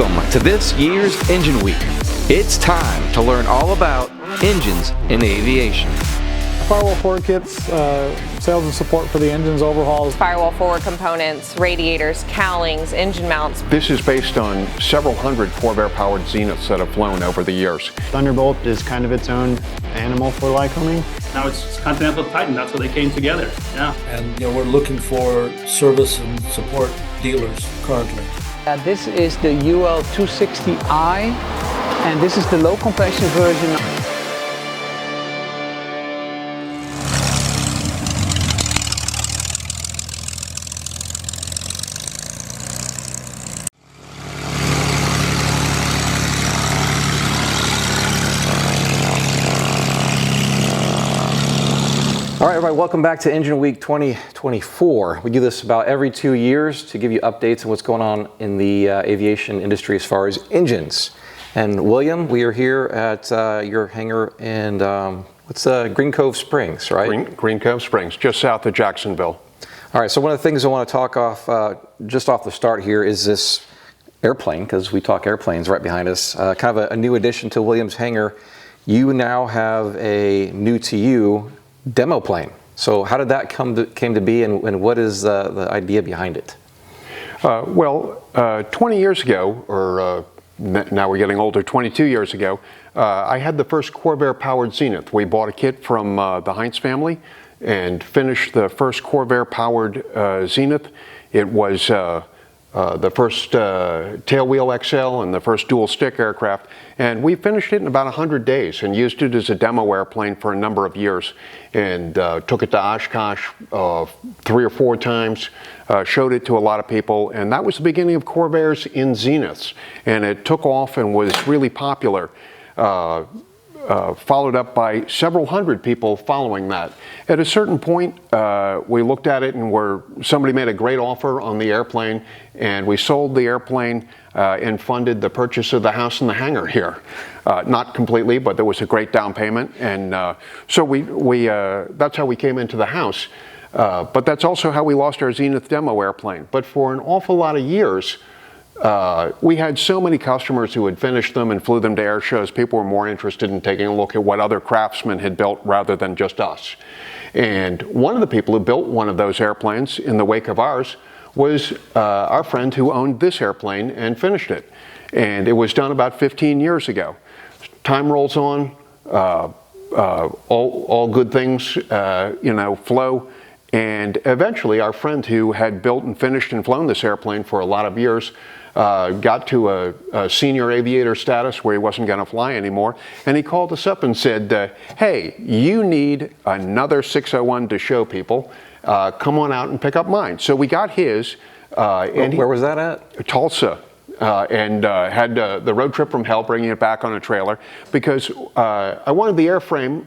Welcome to this year's Engine Week. It's time to learn all about engines in aviation. Firewall forward kits, sales and support for the engines, overhauls. Firewall forward components, radiators, cowlings, engine mounts. This is based on several hundred Corvair powered Zeniths that have flown over the years. Thunderbolt is kind of its own animal for Lycoming. Now it's Continental Titan, that's where they came together, yeah. And we're looking for service and support dealers currently. This is the UL260i, and this is the low compression version. All right, everybody, welcome back to Engine Week 2024. We do this about every 2 years to give you updates on what's going on in the aviation industry as far as engines. And William, we are here at your hangar in, what's Green Cove Springs, right? Green Cove Springs, just south of Jacksonville. All right, so one of the things I want to talk just off the start here is this airplane, because we talk airplanes right behind us. Kind of a new addition to William's hangar. You now have a new to you demo plane. So how did that came to be, and what is the idea behind it? 20 years ago, or now we're getting older, 22 years ago, I had the first Corvair powered Zenith. We bought a kit from the Heinz family and finished the first Corvair powered Zenith. It was the first tailwheel XL and the first dual stick aircraft, and we finished it in about 100 days and used it as a demo airplane for a number of years, and took it to Oshkosh 3 or 4 times, showed it to a lot of people, and that was the beginning of Corvairs in Zeniths, and it took off and was really popular. Followed up by several hundred people following that. At a certain point, we looked at it and somebody made a great offer on the airplane, and we sold the airplane and funded the purchase of the house and the hangar here. Not completely, but there was a great down payment, and so that's how we came into the house. But that's also how we lost our Zenith demo airplane. But for an awful lot of years, we had so many customers who had finished them and flew them to air shows. People were more interested in taking a look at what other craftsmen had built rather than just us. And one of the people who built one of those airplanes in the wake of ours was our friend who owned this airplane and finished it. And it was done about 15 years ago. Time rolls on, all good things, flow. And eventually our friend who had built and finished and flown this airplane for a lot of years got to a senior aviator status where he wasn't going to fly anymore, and he called us up and said, hey, you need another 601 to show people. Come on out and pick up mine. So we got his. And where was that at? Tulsa. And had the road trip from hell, bringing it back on a trailer, because I wanted the airframe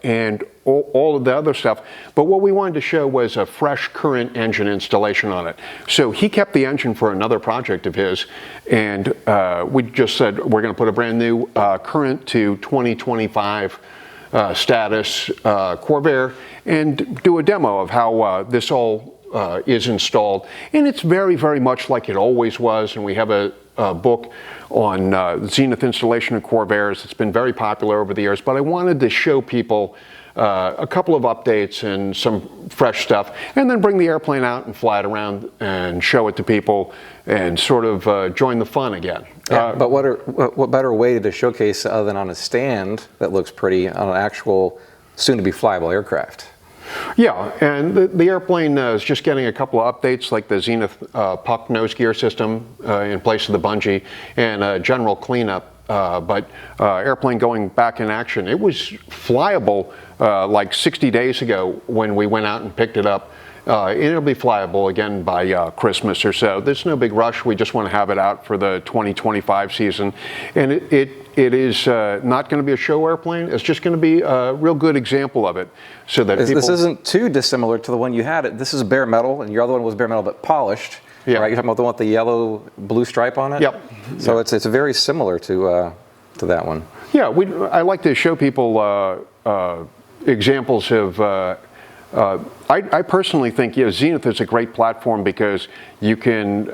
and all of the other stuff, but what we wanted to show was a fresh current engine installation on it. So he kept the engine for another project of his, and we just said we're going to put a brand new current to 2025 status Corvair and do a demo of how this all is installed. And it's very, very much like it always was, and we have a book on Zenith installation of Corvairs. It's been very popular over the years, but I wanted to show people a couple of updates and some fresh stuff, and then bring the airplane out and fly it around and show it to people and sort of join the fun again. Yeah, but what better way to showcase other than on a stand that looks pretty on an actual soon-to-be flyable aircraft? Yeah, and the airplane is just getting a couple of updates, like the Zenith puck nose gear system in place of the bungee, and a general cleanup. But airplane going back in action. It was flyable like 60 days ago when we went out and picked it up. And it'll be flyable again by Christmas or so. There's no big rush. We just want to have it out for the 2025 season. And it is not going to be a show airplane. It's just going to be a real good example of it. So that this isn't too dissimilar to the one you had. This is bare metal, and your other one was bare metal but polished. Yeah. Right? You're talking about the one with the yellow blue stripe on it? Yep. So it's very similar to that one. Yeah, I like to show people examples of I personally think Zenith is a great platform because you can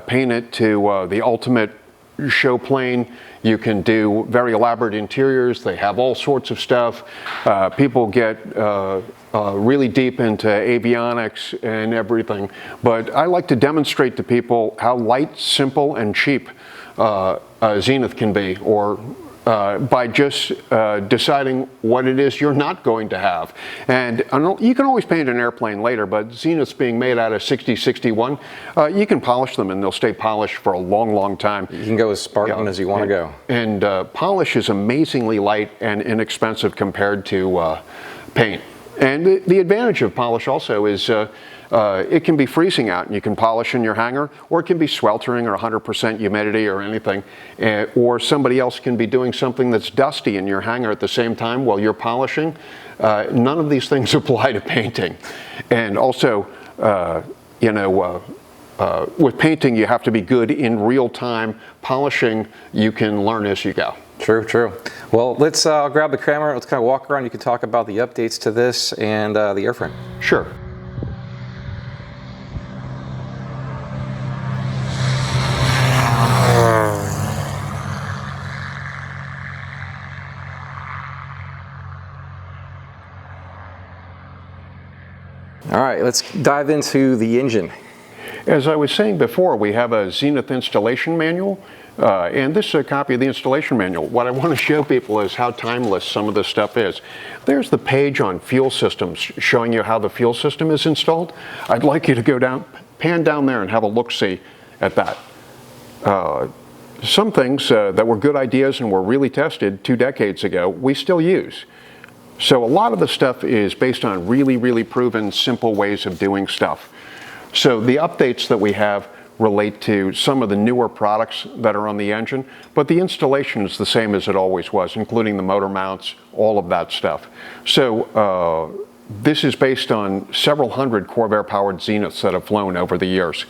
paint it to the ultimate show plane. You can do very elaborate interiors. They have all sorts of stuff. People get really deep into avionics and everything. But I like to demonstrate to people how light, simple, and cheap Zenith can be, or by just deciding what it is you're not going to have. And you can always paint an airplane later, but Zeniths being made out of 6061, you can polish them and they'll stay polished for a long, long time. You can go as Spartan as you want to go. And polish is amazingly light and inexpensive compared to paint. And the advantage of polish also is it can be freezing out and you can polish in your hangar, or it can be sweltering or 100% humidity or anything, or somebody else can be doing something that's dusty in your hangar at the same time while you're polishing. None of these things apply to painting. And also, with painting you have to be good in real time. Polishing, you can learn as you go. True, true. Well, let's grab the camera. Let's kind of walk around. You can talk about the updates to this and the airframe. Sure. All right, let's dive into the engine. As I was saying before, we have a Zenith installation manual, and this is a copy of the installation manual. What I want to show people is how timeless some of this stuff is. There's the page on fuel systems showing you how the fuel system is installed. I'd like you to go down, pan down there and have a look-see at that. Some things that were good ideas and were really tested 2 decades ago, we still use. So a lot of the stuff is based on really, really proven, simple ways of doing stuff. So the updates that we have relate to some of the newer products that are on the engine, but the installation is the same as it always was, including the motor mounts, all of that stuff. So this is based on several hundred Corvair powered Zeniths that have flown over the years.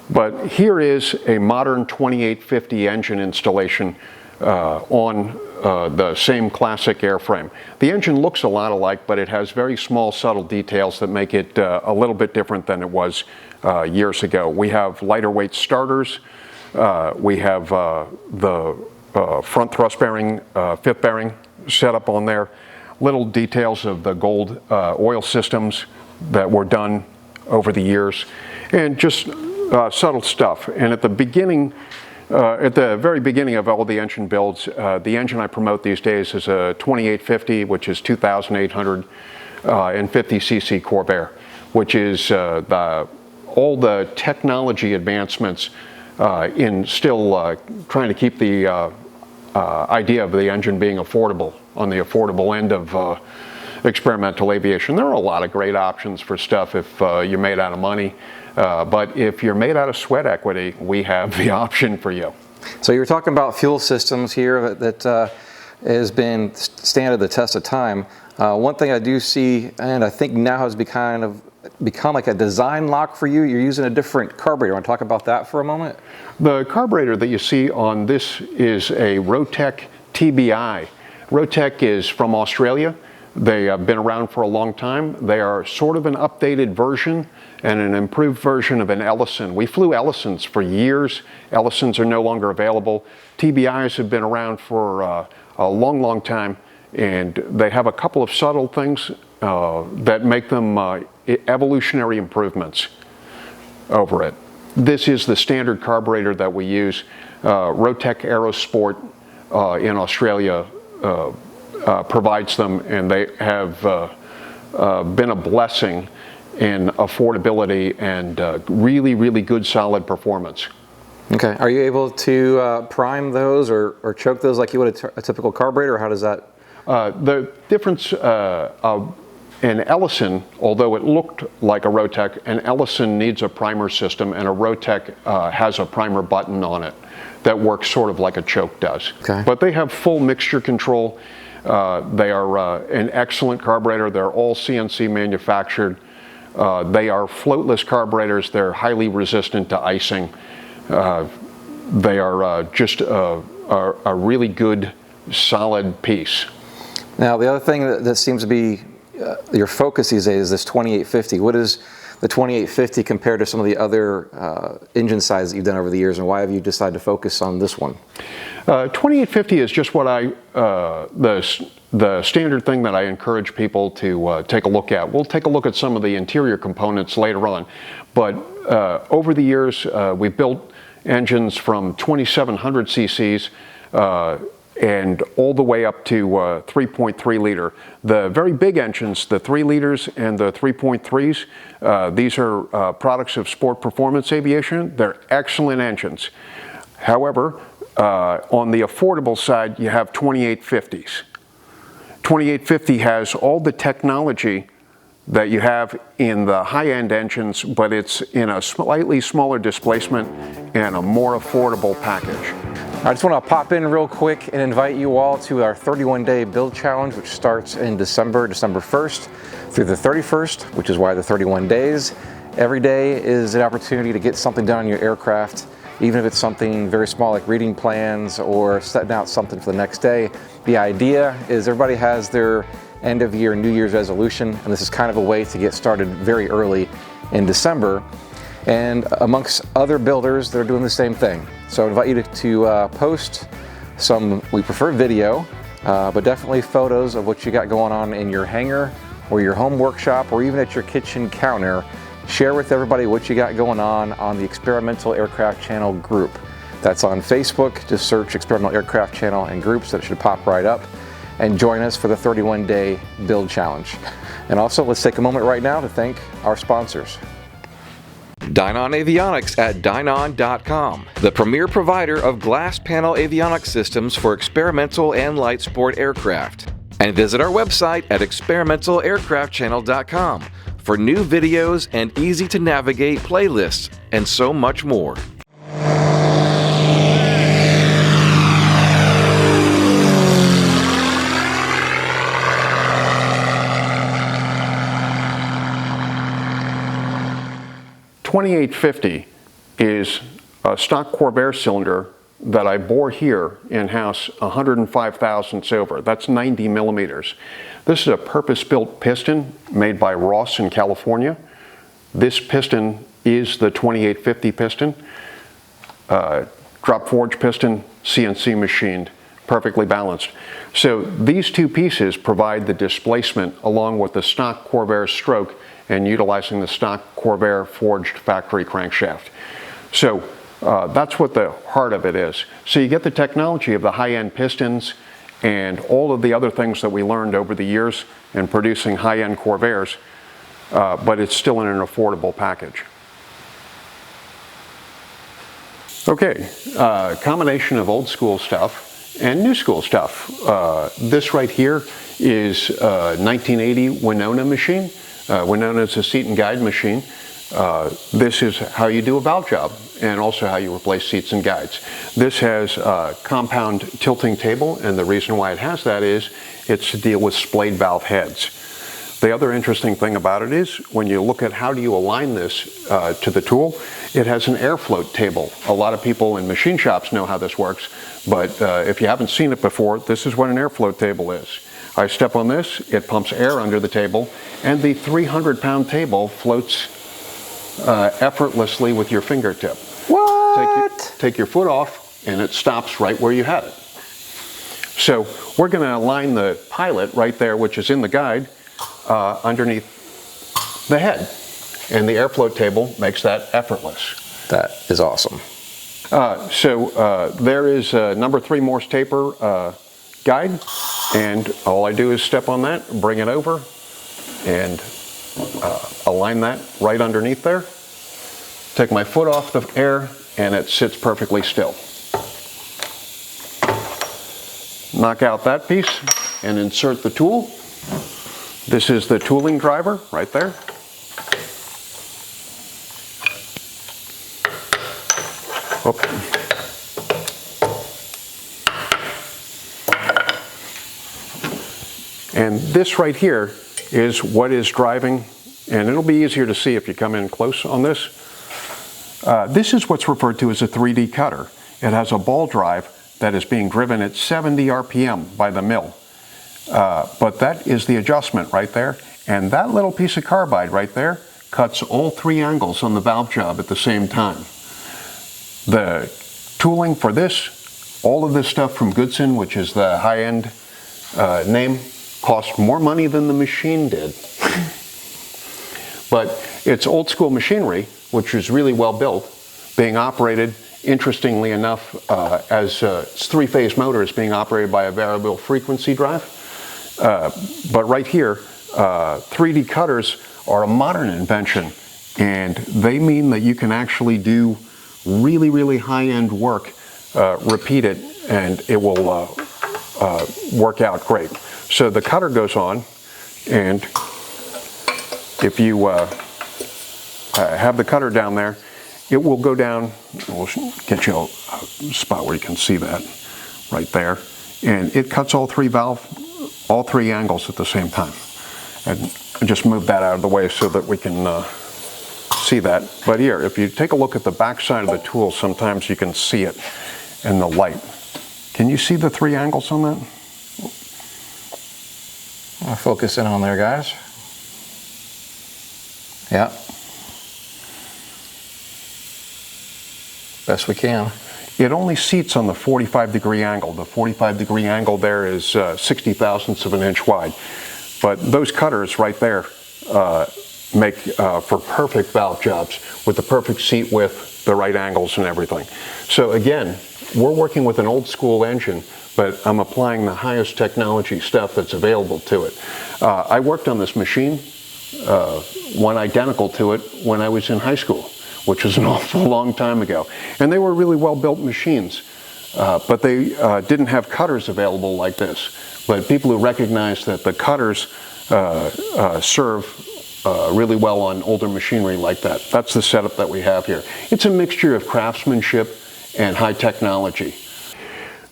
But here is a modern 2850 engine installation on the same classic airframe. The engine looks a lot alike, but it has very small, subtle details that make it a little bit different than it was years ago. We have lighter weight starters. We have the front thrust bearing, fifth bearing set up on there. Little details of the gold oil systems that were done over the years, and just subtle stuff. And at the beginning, at the very beginning of all the engine builds, the engine I promote these days is a 2850, which is 2,850 cc Corvair, which is all the technology advancements in still trying to keep the idea of the engine being affordable, on the affordable end of experimental aviation. There are a lot of great options for stuff if you're made out of money. But if you're made out of sweat equity, we have the option for you. So you were talking about fuel systems here that has been standard the test of time. One thing I do see, and I think now has become like a design lock for you, you're using a different carburetor. Want to talk about that for a moment? The carburetor that you see on this is a Rotec TBI. Rotec is from Australia. They have been around for a long time. They are sort of an updated version and an improved version of an Ellison. We flew Ellisons for years. Ellisons are no longer available. TBIs have been around for a long, long time, and they have a couple of subtle things that make them evolutionary improvements over it. This is the standard carburetor that we use. Rotec Aerosport in Australia provides them, and they have been a blessing in affordability and really, really good solid performance. Okay, are you able to prime those or choke those like you would a typical carburetor, or how does that? The difference of an Ellison, although it looked like a Rotec, an Ellison needs a primer system, and a Rotec has a primer button on it that works sort of like a choke does. Okay. But they have full mixture control. They are an excellent carburetor. They're all CNC manufactured. They are floatless carburetors. They're highly resistant to icing. They are just a really good, solid piece. Now, the other thing that seems to be your focus these days is this 2850. What is the 2850 compared to some of the other engine sizes that you've done over the years, and why have you decided to focus on this one? 2850 is just what the standard thing that I encourage people to take a look at. We'll take a look at some of the interior components later on, but over the years we've built engines from 2700 cc's and all the way up to 3.3 liter. The very big engines, the 3 liters and the 3.3s, these are products of Sport Performance Aviation. They're excellent engines. However, on the affordable side, you have 2850s. 2850 has all the technology that you have in the high-end engines, but it's in a slightly smaller displacement and a more affordable package. I just want to pop in real quick and invite you all to our 31-day build challenge, which starts in December 1st through the 31st, which is why the 31 days. Every day is an opportunity to get something done on your aircraft, even if it's something very small like reading plans or setting out something for the next day. The idea is everybody has their end of year, New Year's resolution, and this is kind of a way to get started very early in December, and amongst other builders that are doing the same thing. So I invite you to post some, we prefer video, but definitely photos of what you got going on in your hangar or your home workshop or even at your kitchen counter. Share with everybody what you got going on the Experimental Aircraft Channel group. That's on Facebook. Just search Experimental Aircraft Channel and groups, that should pop right up. And join us for the 31-day build challenge. And also, let's take a moment right now to thank our sponsors. Dynon Avionics at Dynon.com, the premier provider of glass panel avionics systems for experimental and light sport aircraft. And visit our website at ExperimentalAircraftChannel.com for new videos and easy to navigate playlists and so much more. .2850 is a stock Corvair cylinder that I bore here in-house 105 thousandths over. That's 90 millimeters. This is a purpose-built piston made by Ross in California. This piston is the 2850 piston. Drop forge piston, CNC machined, perfectly balanced. So these two pieces provide the displacement along with the stock Corvair stroke and utilizing the stock Corvair forged factory crankshaft. So that's what the heart of it is. So you get the technology of the high-end pistons and all of the other things that we learned over the years in producing high-end Corvairs, but it's still in an affordable package. Okay, combination of old school stuff and new school stuff. This right here is a 1980 Winona machine. Winona is a seat and guide machine. This is how you do a valve job and also how you replace seats and guides. This has a compound tilting table, and the reason why it has that is it's to deal with splayed valve heads. The other interesting thing about it is when you look at how do you align this to the tool, it has an air float table. A lot of people in machine shops know how this works, but if you haven't seen it before, this is what an air float table is. I step on this, it pumps air under the table, and the 300-pound table floats effortlessly with your fingertip. What? Take your foot off, and it stops right where you had it. So we're going to align the pilot right there, which is in the guide, underneath the head. And the airfloat table makes that effortless. That is awesome. There is a number 3 Morse taper guide, and all I do is step on that, bring it over, and align that right underneath there. Take my foot off the air, and it sits perfectly still. Knock out that piece and insert the tool. This is the tooling driver right there. And this right here is what is driving, and it'll be easier to see if you come in close on this. This is what's referred to as a 3D cutter. It has a ball drive that is being driven at 70 RPM by the mill. But that is the adjustment right there, and that little piece of carbide right there cuts all 3 angles on the valve job at the same time. The tooling for this, all of this stuff from Goodson, which is the high-end name, cost more money than the machine did. But it's old school machinery, which is really well built, being operated, interestingly enough, as it's 3-phase motors being operated by a variable frequency drive. But right here, 3D cutters are a modern invention, and they mean that you can actually do really, really high-end work, repeat it, and it will work out great. So the cutter goes on, and if you have the cutter down there, it will go down. We'll get you a spot where you can see that right there, and it cuts all 3 angles at the same time. And just move that out of the way so that we can see that. But here, if you take a look at the back side of the tool, sometimes you can see it in the light. Can you see the 3 angles on that? I'll focus in on there, guys. Yeah. Best we can. It only seats on the 45-degree angle. The 45-degree angle there is 60 thousandths of an inch wide. But those cutters right there make for perfect valve jobs with the perfect seat width, the right angles and everything. So again, we're working with an old school engine, but I'm applying the highest technology stuff that's available to it. I worked on this machine, one identical to it, when I was in high school, which was an awful long time ago. And they were really well-built machines, but they didn't have cutters available like this. But people who recognize that the cutters serve really well on older machinery like that. That's the setup that we have here. It's a mixture of craftsmanship and high technology.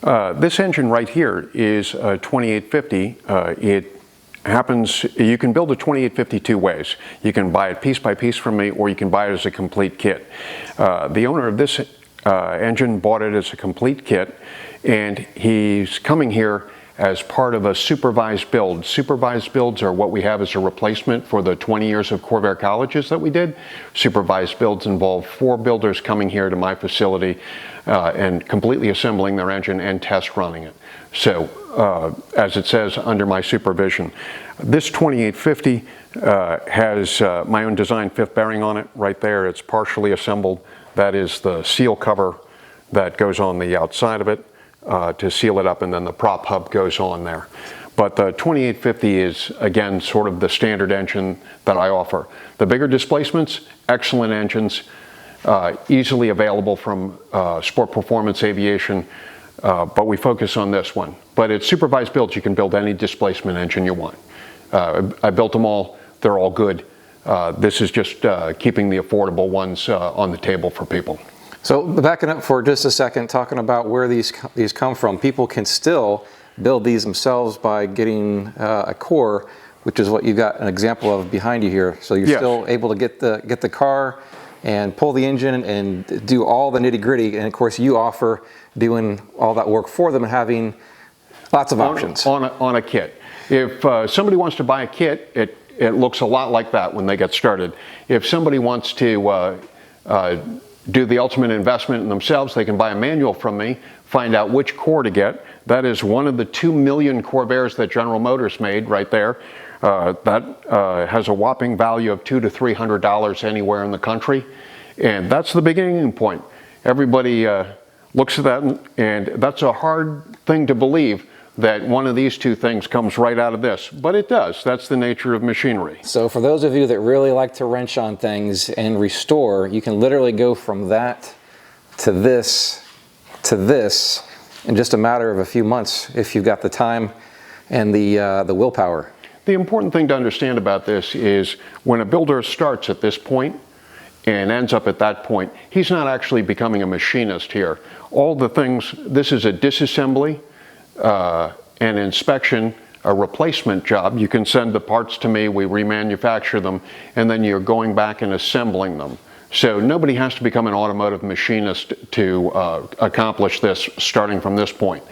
This engine right here is a 2850. It happens, you can build a 2850 2 ways. You can buy it piece by piece from me, or you can buy it as a complete kit. The owner of this engine bought it as a complete kit, and he's coming here as part of a supervised build. Supervised builds are what we have as a replacement for the 20 years of Corvair colleges that we did. Supervised builds involve 4 builders coming here to my facility and completely assembling their engine and test running it. So, as it says, under my supervision. This 2850 has my own design 5th bearing on it right there. It's partially assembled. That is the seal cover that goes on the outside of it to seal it up, and then the prop hub goes on there. But the 2850 is, again, sort of the standard engine that I offer. The bigger displacements, excellent engines, easily available from Sport Performance Aviation, but we focus on this one. But it's supervised builds. You can build any displacement engine you want. I built them all. They're all good. This is just keeping the affordable ones on the table for people. So backing up for just a second, talking about where these come from, people can still build these themselves by getting a core, which is what you've got an example of behind you here. So you're still able to get the car and pull the engine and do all the nitty-gritty, and of course you offer doing all that work for them and having lots of options. On a kit. If somebody wants to buy a kit, it looks a lot like that when they get started. If somebody wants to do the ultimate investment in themselves, they can buy a manual from me, find out which core to get. That is one of the 2 million Corvairs that General Motors made right there. That has a whopping value of $200 to $300 anywhere in the country. And that's the beginning point. Everybody looks at that, and that's a hard thing to believe, that one of these 2 things comes right out of this, but it does. That's the nature of machinery. So for those of you that really like to wrench on things and restore, you can literally go from that to this in just a matter of a few months if you've got the time and the willpower. The important thing to understand about this is when a builder starts at this point and ends up at that point, he's not actually becoming a machinist here. All the things, this is a disassembly, an inspection, a replacement job. You can send the parts to me, we remanufacture them, and then you're going back and assembling them. So nobody has to become an automotive machinist to accomplish this starting from this point.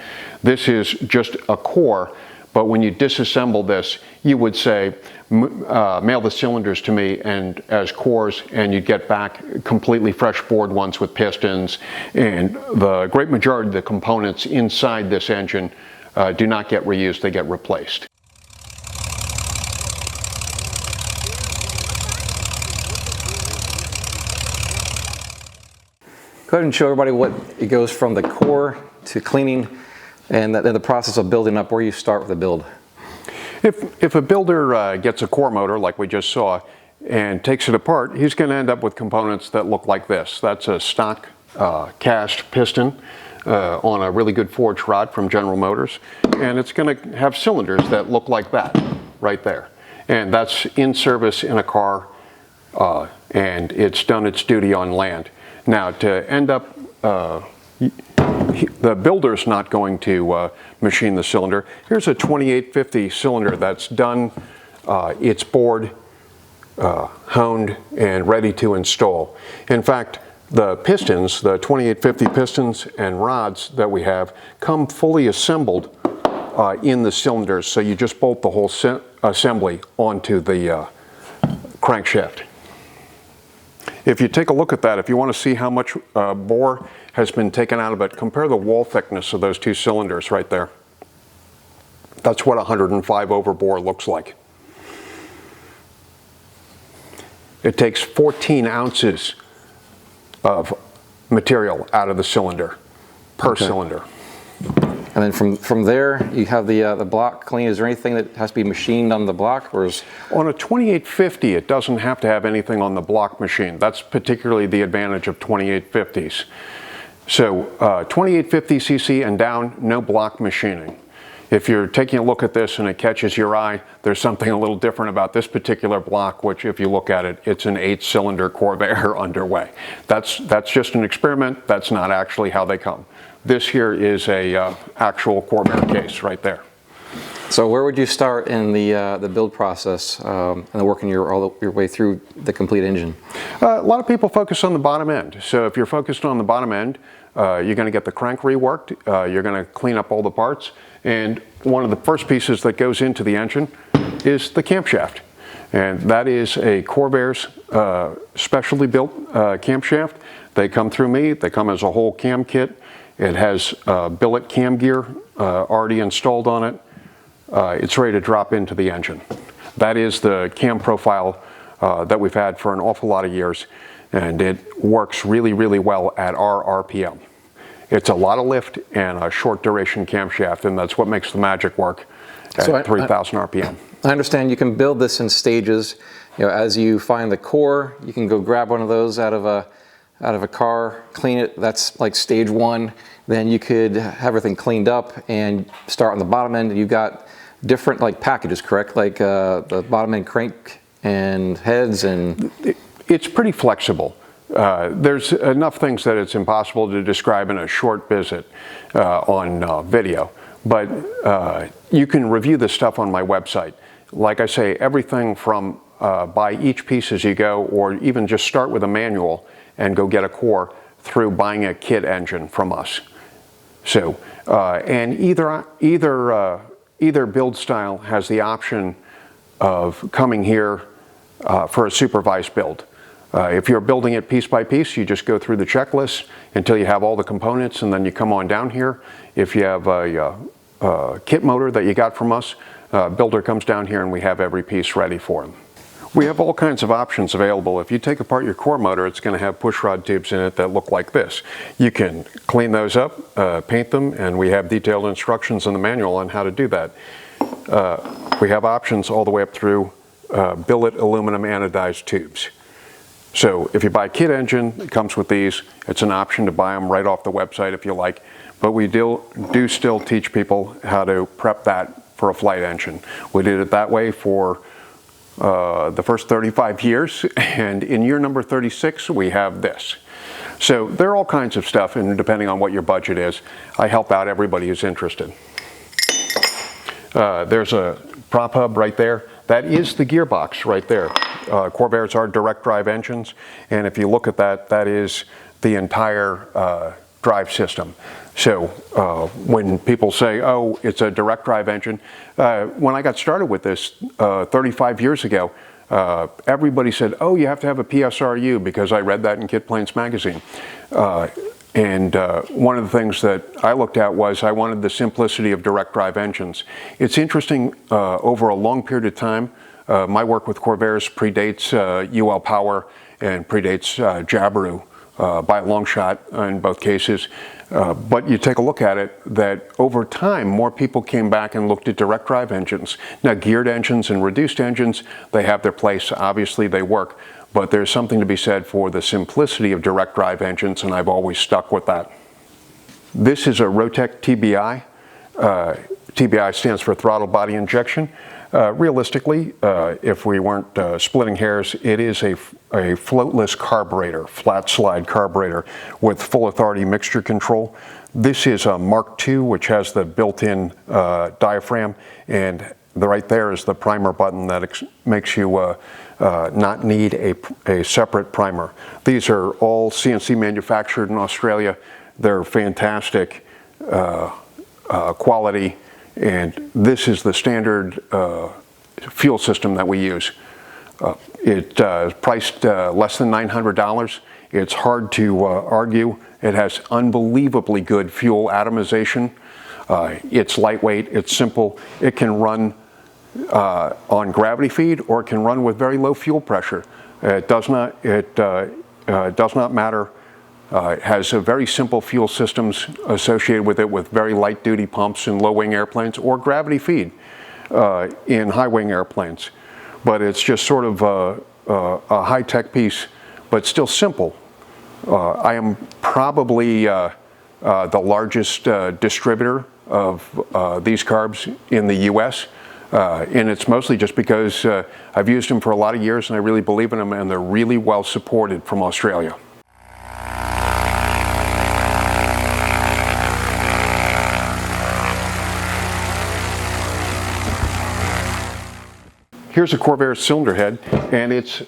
This is just a core, But when you disassemble this, you would say, mail the cylinders to me and as cores, and you'd get back completely fresh bored ones with pistons. And the great majority of the components inside this engine do not get reused, they get replaced. Go ahead and show everybody what it goes from the core to cleaning and then the process of building up, where you start with the build. If a builder gets a core motor like we just saw and takes it apart, he's going to end up with components that look like this. That's a stock cast piston on a really good forged rod from General Motors, and it's going to have cylinders that look like that right there. And that's in service in a car, and it's done its duty on land. Now, to end up, the builder's not going to machine the cylinder. Here's a 2850 cylinder that's done, it's bored, honed, and ready to install. In fact, the pistons, the 2850 pistons and rods that we have, come fully assembled in the cylinders, so you just bolt the whole assembly onto the crankshaft. If you take a look at that, if you want to see how much bore has been taken out of it, compare the wall thickness of those two cylinders right there. That's what 105 over bore looks like. It takes 14 ounces of material out of the cylinder per cylinder. And then from there, you have the block clean. Is there anything that has to be machined on the block, or is... On a 2850, it doesn't have to have anything on the block machine. That's particularly the advantage of 2850s. So 2850cc and down, no block machining. If you're taking a look at this and it catches your eye, there's something a little different about this particular block, which if you look at it, it's an 8-cylinder Corvair underway. That's just an experiment. That's not actually how they come. This here is a actual Corvair case right there. So where would you start in the build process and working all your way through the complete engine? A lot of people focus on the bottom end. So if you're focused on the bottom end, you're going to get the crank reworked, you're going to clean up all the parts, and one of the first pieces that goes into the engine is the camshaft. And that is a Corvair's specially built camshaft. They come through me, they come as a whole cam kit. It has billet cam gear already installed on it. It's ready to drop into the engine. That is the cam profile that we've had for an awful lot of years, and it works really, really well at our RPM. It's a lot of lift and a short duration camshaft, and that's what makes the magic work at 3,000 RPM. I understand you can build this in stages. You know, as you find the core, you can go grab one of those out of a car, clean it. That's like stage one. Then you could have everything cleaned up and start on the bottom end. You've got different like packages, correct? Like the bottom end crank and heads and... It's pretty flexible. There's enough things that it's impossible to describe in a short visit on video. But you can review this stuff on my website. Like I say, everything from buy each piece as you go, or even just start with a manual and go get a core, through buying a kit engine from us. So, and either build style has the option of coming here for a supervised build. If you're building it piece by piece, you just go through the checklist until you have all the components, and then you come on down here. If you have a kit motor that you got from us, builder comes down here and we have every piece ready for them. We have all kinds of options available. If you take apart your core motor, it's going to have pushrod tubes in it that look like this. You can clean those up, paint them, and we have detailed instructions in the manual on how to do that. We have options all the way up through billet aluminum anodized tubes. So if you buy a kit engine, it comes with these. It's an option to buy them right off the website if you like. But we do still teach people how to prep that for a flight engine. We did it that way for the first 35 years, and in year number 36 we have this. So there are all kinds of stuff, and depending on what your budget is, I help out everybody who's interested. There's a prop hub right there. That is the gearbox right there. Corvairs are direct drive engines, and if you look at that, that is the entire drive system. So when people say, oh, it's a direct drive engine, when I got started with this 35 years ago, everybody said, oh, you have to have a PSRU, because I read that in Kit Planes magazine. And one of the things that I looked at was I wanted the simplicity of direct drive engines. It's interesting, over a long period of time, my work with Corvairs predates UL Power and predates Jabiru by a long shot in both cases. But you take a look at it, that over time, more people came back and looked at direct drive engines. Now, geared engines and reduced engines, they have their place. Obviously, they work. But there's something to be said for the simplicity of direct drive engines, and I've always stuck with that. This is a Rotec TBI. TBI stands for throttle body injection. Realistically, if we weren't splitting hairs, it is a floatless carburetor, flat slide carburetor with full authority mixture control. This is a Mark II, which has the built-in diaphragm, and right there is the primer button that makes you not need a separate primer. These are all CNC manufactured in Australia. They're fantastic quality, and this is the standard fuel system that we use. It's priced less than $900. It's hard to argue. It has unbelievably good fuel atomization. It's lightweight, it's simple. It can run on gravity feed, or it can run with very low fuel pressure. It does not matter. It has a very simple fuel systems associated with it, with very light duty pumps in low wing airplanes, or gravity feed in high wing airplanes. But it's just sort of a high tech piece, but still simple. I am probably the largest distributor of these carbs in the US. And it's mostly just because I've used them for a lot of years and I really believe in them, and they're really well supported from Australia. Here's a Corvair cylinder head, and it's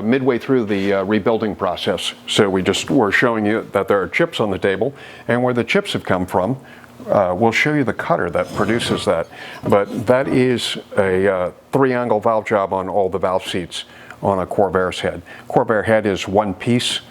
midway through the rebuilding process. So we're showing you that there are chips on the table, and where the chips have come from, we'll show you the cutter that produces that. But that is a 3-angle valve job on all the valve seats on a Corvair's head. Corvair head is one piece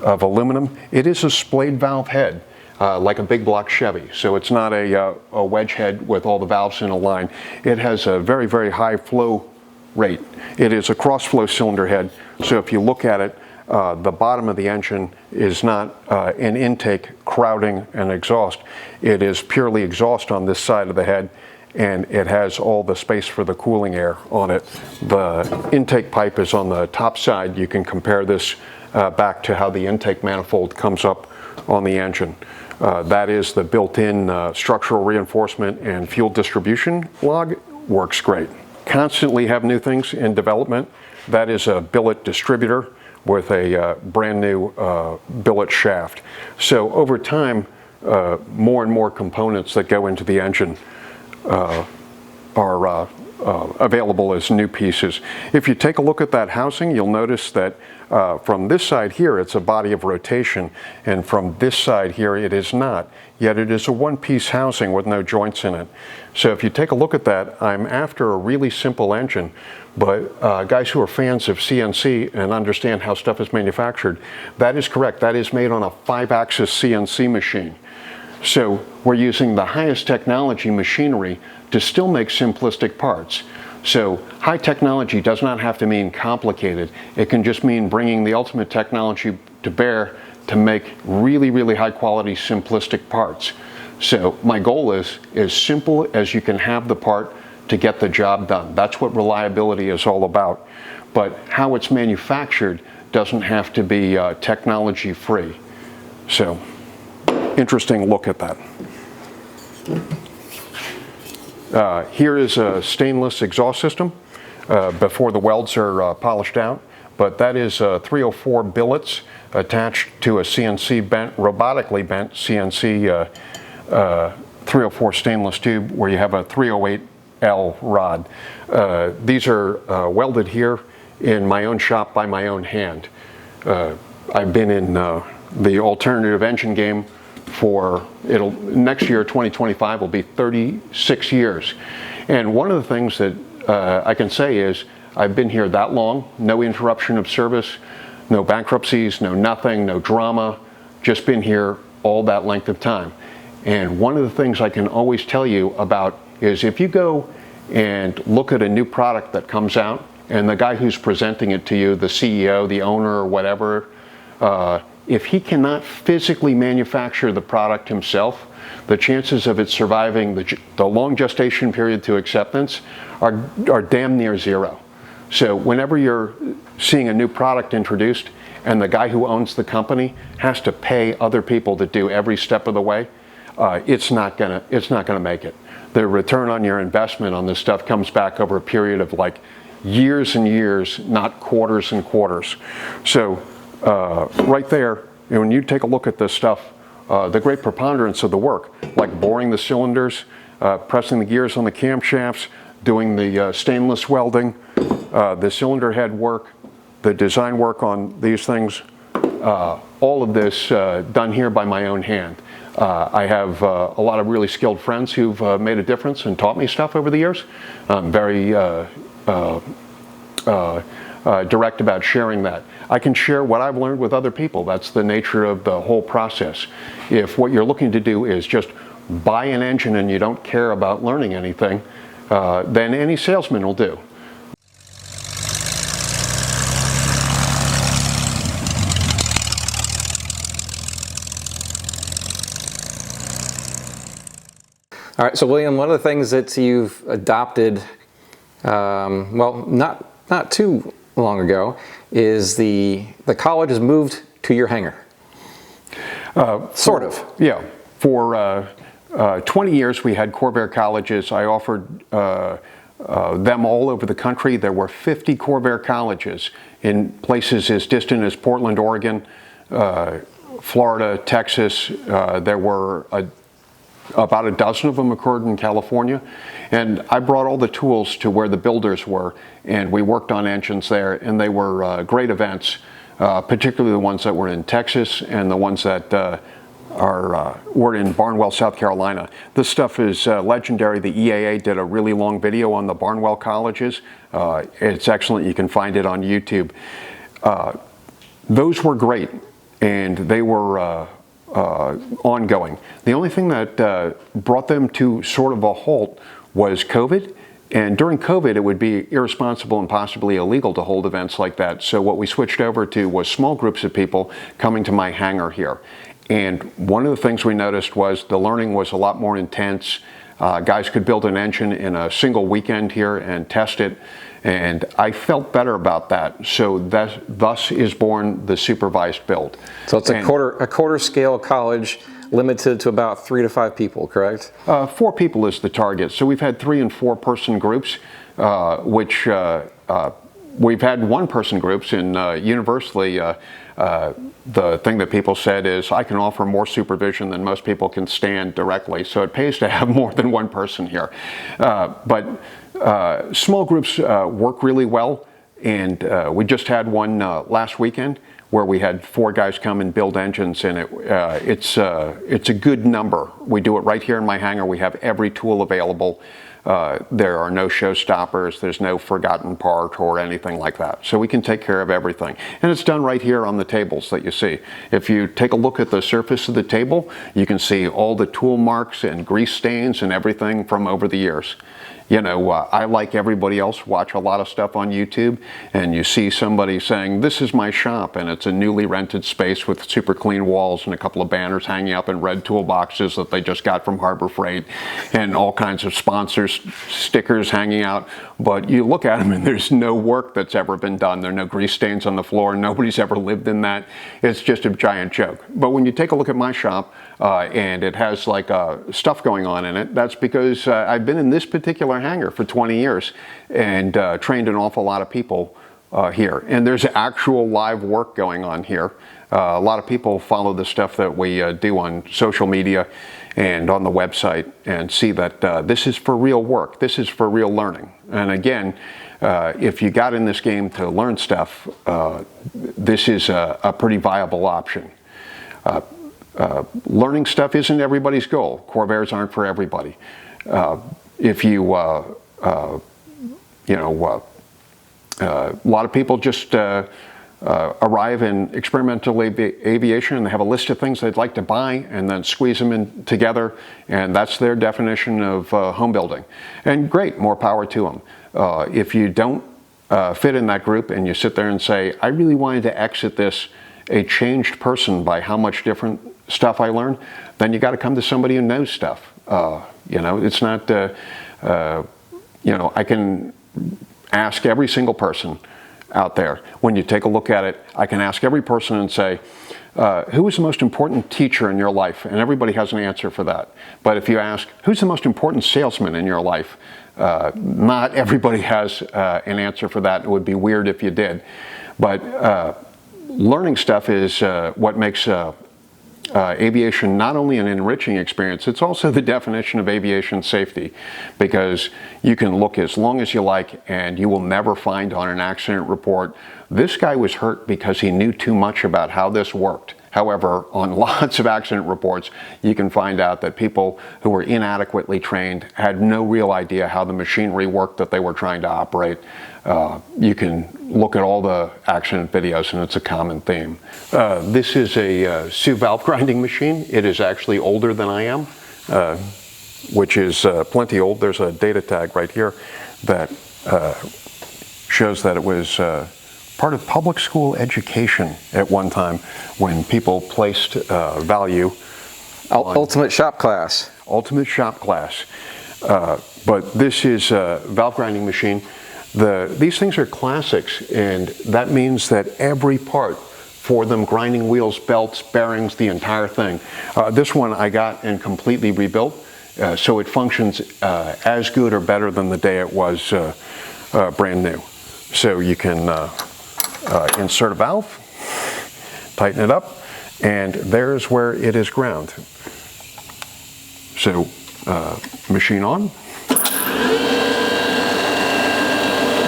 of aluminum. It is a splayed valve head, like a big block Chevy. So it's not a wedge head with all the valves in a line. It has a very, very high flow rate. It is a cross flow cylinder head. So if you look at it, the bottom of the engine is not an intake crowding an exhaust. It is purely exhaust on this side of the head, and it has all the space for the cooling air on it. The intake pipe is on the top side. You can compare this back to how the intake manifold comes up on the engine. That is the built-in structural reinforcement and fuel distribution log. Works great. Constantly have new things in development. That is a billet distributor with a brand new billet shaft. So over time, more and more components that go into the engine are available as new pieces. If you take a look at that housing, you'll notice that from this side here, it's a body of rotation, and from this side here, it is not. Yet it is a one-piece housing with no joints in it. So if you take a look at that, I'm after a really simple engine, but guys who are fans of CNC and understand how stuff is manufactured, that is correct. That is made on a 5-axis CNC machine. So we're using the highest technology machinery to still make simplistic parts. So high technology does not have to mean complicated. It can just mean bringing the ultimate technology to bear to make really, really high quality simplistic parts. So my goal is as simple as you can have the part to get the job done. That's what reliability is all about. But how it's manufactured doesn't have to be technology free. So interesting look at that. Here is a stainless exhaust system before the welds are polished out, but that is 304 billets attached to a CNC bent, robotically bent CNC 304 stainless tube where you have a 308L rod. These are welded here in my own shop by my own hand. I've been in the alternative engine game next year, 2025, will be 36 years. And one of the things that I can say is I've been here that long, no interruption of service, no bankruptcies, no nothing, no drama, just been here all that length of time. And one of the things I can always tell you about is if you go and look at a new product that comes out, and the guy who's presenting it to you, the CEO, the owner, or whatever, if he cannot physically manufacture the product himself, the chances of it surviving the long gestation period to acceptance are damn near zero. So whenever you're seeing a new product introduced and the guy who owns the company has to pay other people to do every step of the way, it's not gonna make it. The return on your investment on this stuff comes back over a period of like years and years, not quarters and quarters. So right there, when you take a look at this stuff, the great preponderance of the work, like boring the cylinders, pressing the gears on the camshafts, doing the stainless welding, the cylinder head work, the design work on these things, all of this done here by my own hand. I have a lot of really skilled friends who've made a difference and taught me stuff over the years. I'm very direct about sharing that. I can share what I've learned with other people. That's the nature of the whole process. If what you're looking to do is just buy an engine and you don't care about learning anything, then any salesman will do. All right, so William, one of the things that you've adopted, well, not too long ago, is the college has moved to your hangar. Sort of. Yeah. For 20 years we had Corvair colleges. I offered them all over the country. There were 50 Corvair colleges in places as distant as Portland, Oregon, Florida, Texas. There were about a dozen of them occurred in California, and I brought all the tools to where the builders were, and we worked on engines there, and they were great events, particularly the ones that were in Texas and the ones that were in Barnwell, South Carolina. This stuff is legendary. The EAA did a really long video on the Barnwell colleges. It's excellent. You can find it on YouTube. Those were great, and they were ongoing. The only thing that brought them to sort of a halt was COVID, and during COVID it would be irresponsible and possibly illegal to hold events like that. So what we switched over to was small groups of people coming to my hangar here. And one of the things we noticed was the learning was a lot more intense. Guys could build an engine in a single weekend here and test it, and I felt better about that. So thus is born the supervised build. So it's a quarter scale college, limited to about 3 to 5 people, correct? 4 people is the target. So we've had 3 and 4 person groups, which we've had 1 person groups, and universally the thing that people said is I can offer more supervision than most people can stand directly, so it pays to have more than 1 person here. But small groups work really well, and we just had one last weekend where we had 4 guys come and build engines, and it's a good number. We do it right here in my hangar. We have every tool available. There are no showstoppers, there's no forgotten part or anything like that. So we can take care of everything. And it's done right here on the tables that you see. If you take a look at the surface of the table, you can see all the tool marks and grease stains and everything from over the years. You know, I, like everybody else, watch a lot of stuff on YouTube, and you see somebody saying, this is my shop, and it's a newly rented space with super clean walls and a couple of banners hanging up in red toolboxes that they just got from Harbor Freight, and all kinds of sponsors, stickers hanging out. But you look at them and there's no work that's ever been done. There are no grease stains on the floor. Nobody's ever lived in that. It's just a giant joke. But when you take a look at my shop, and it has like stuff going on in it, that's because I've been in this particular hangar for 20 years and trained an awful lot of people here. And there's actual live work going on here. A lot of people follow the stuff that we do on social media and on the website and see that this is for real work. This is for real learning. And again, if you got in this game to learn stuff, this is a pretty viable option. Learning stuff isn't everybody's goal. Corvairs aren't for everybody. If you, a lot of people just arrive in experimental aviation and they have a list of things they'd like to buy and then squeeze them in together, and that's their definition of home building. And great, more power to them. If you don't fit in that group and you sit there and say, I really wanted to exit this a changed person by how much different stuff I learned, then you got to come to somebody who knows stuff. It's not, I can ask every single person out there. When you take a look at it, I can ask every person and say, who was the most important teacher in your life? And everybody has an answer for that. But if you ask, who's the most important salesman in your life? Not everybody has an answer for that. It would be weird if you did. But learning stuff is what makes aviation not only an enriching experience, it's also the definition of aviation safety, because you can look as long as you like and you will never find on an accident report, this guy was hurt because he knew too much about how this worked. However, on lots of accident reports, you can find out that people who were inadequately trained had no real idea how the machinery worked that they were trying to operate. You can look at all the accident videos and it's a common theme. This is a SU valve grinding machine. It is actually older than I am, which is plenty old. There's a data tag right here that shows that it was part of public school education at one time when people placed value on Ultimate shop class. Ultimate shop class. But this is a valve grinding machine. These things are classics, and that means that every part for them, grinding wheels, belts, bearings, the entire thing. This one I got and completely rebuilt, so it functions as good or better than the day it was brand new. So you can insert a valve, tighten it up, and there's where it is ground. So machine on,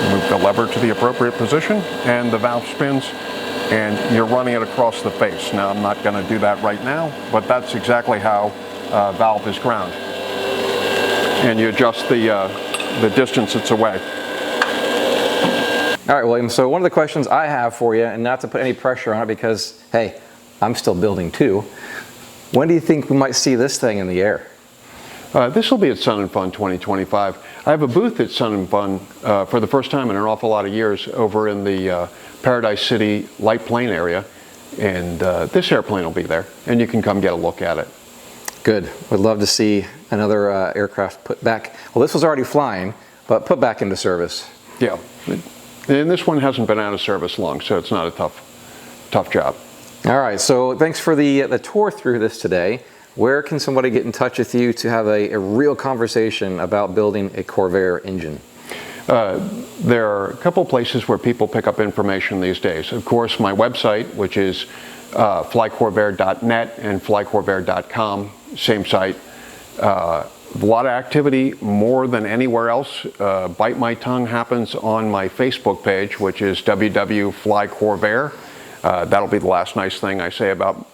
move the lever to the appropriate position, and the valve spins, and you're running it across the face. Now I'm not going to do that right now, but that's exactly how valve is ground. And you adjust the distance it's away. All right, William, so one of the questions I have for you, and not to put any pressure on it because, hey, I'm still building too. When do you think we might see this thing in the air? This will be at Sun and Fun 2025. I have a booth at Sun and Fun for the first time in an awful lot of years over in the Paradise City light plane area, and this airplane will be there, and you can come get a look at it. Good. Would love to see another aircraft put back. Well, this was already flying, but put back into service. Yeah. And this one hasn't been out of service long, so it's not a tough job. All right, so thanks for the tour through this today. Where can somebody get in touch with you to have a real conversation about building a Corvair engine? There are a couple places where people pick up information these days. Of course, my website, which is flycorvair.net and flycorvair.com, same site. A lot of activity, more than anywhere else. Bite my tongue happens on my Facebook page, which is www.flycorvair. That'll be the last nice thing I say about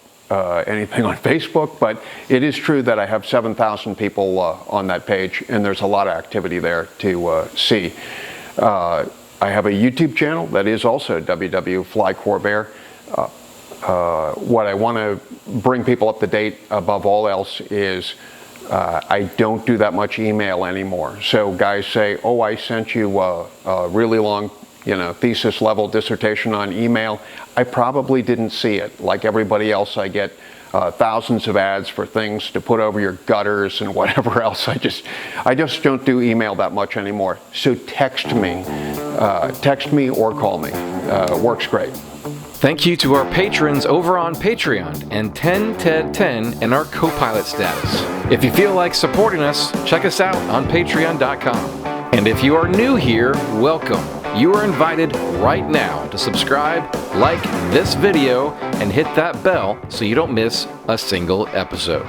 anything on Facebook, but it is true that I have 7,000 people on that page, and there's a lot of activity there to see. I have a YouTube channel that is also www.flycorvair. What I want to bring people up to date above all else is I don't do that much email anymore. So guys say, oh, I sent you a really long thesis level dissertation on email. I probably didn't see it. Like everybody else, I get thousands of ads for things to put over your gutters and whatever else. I just don't do email that much anymore. So text me or call me. Works great. Thank you to our patrons over on Patreon and 10TED10 in our co-pilot status. If you feel like supporting us, check us out on patreon.com. And if you are new here, welcome. You are invited right now to subscribe, like this video, and hit that bell so you don't miss a single episode.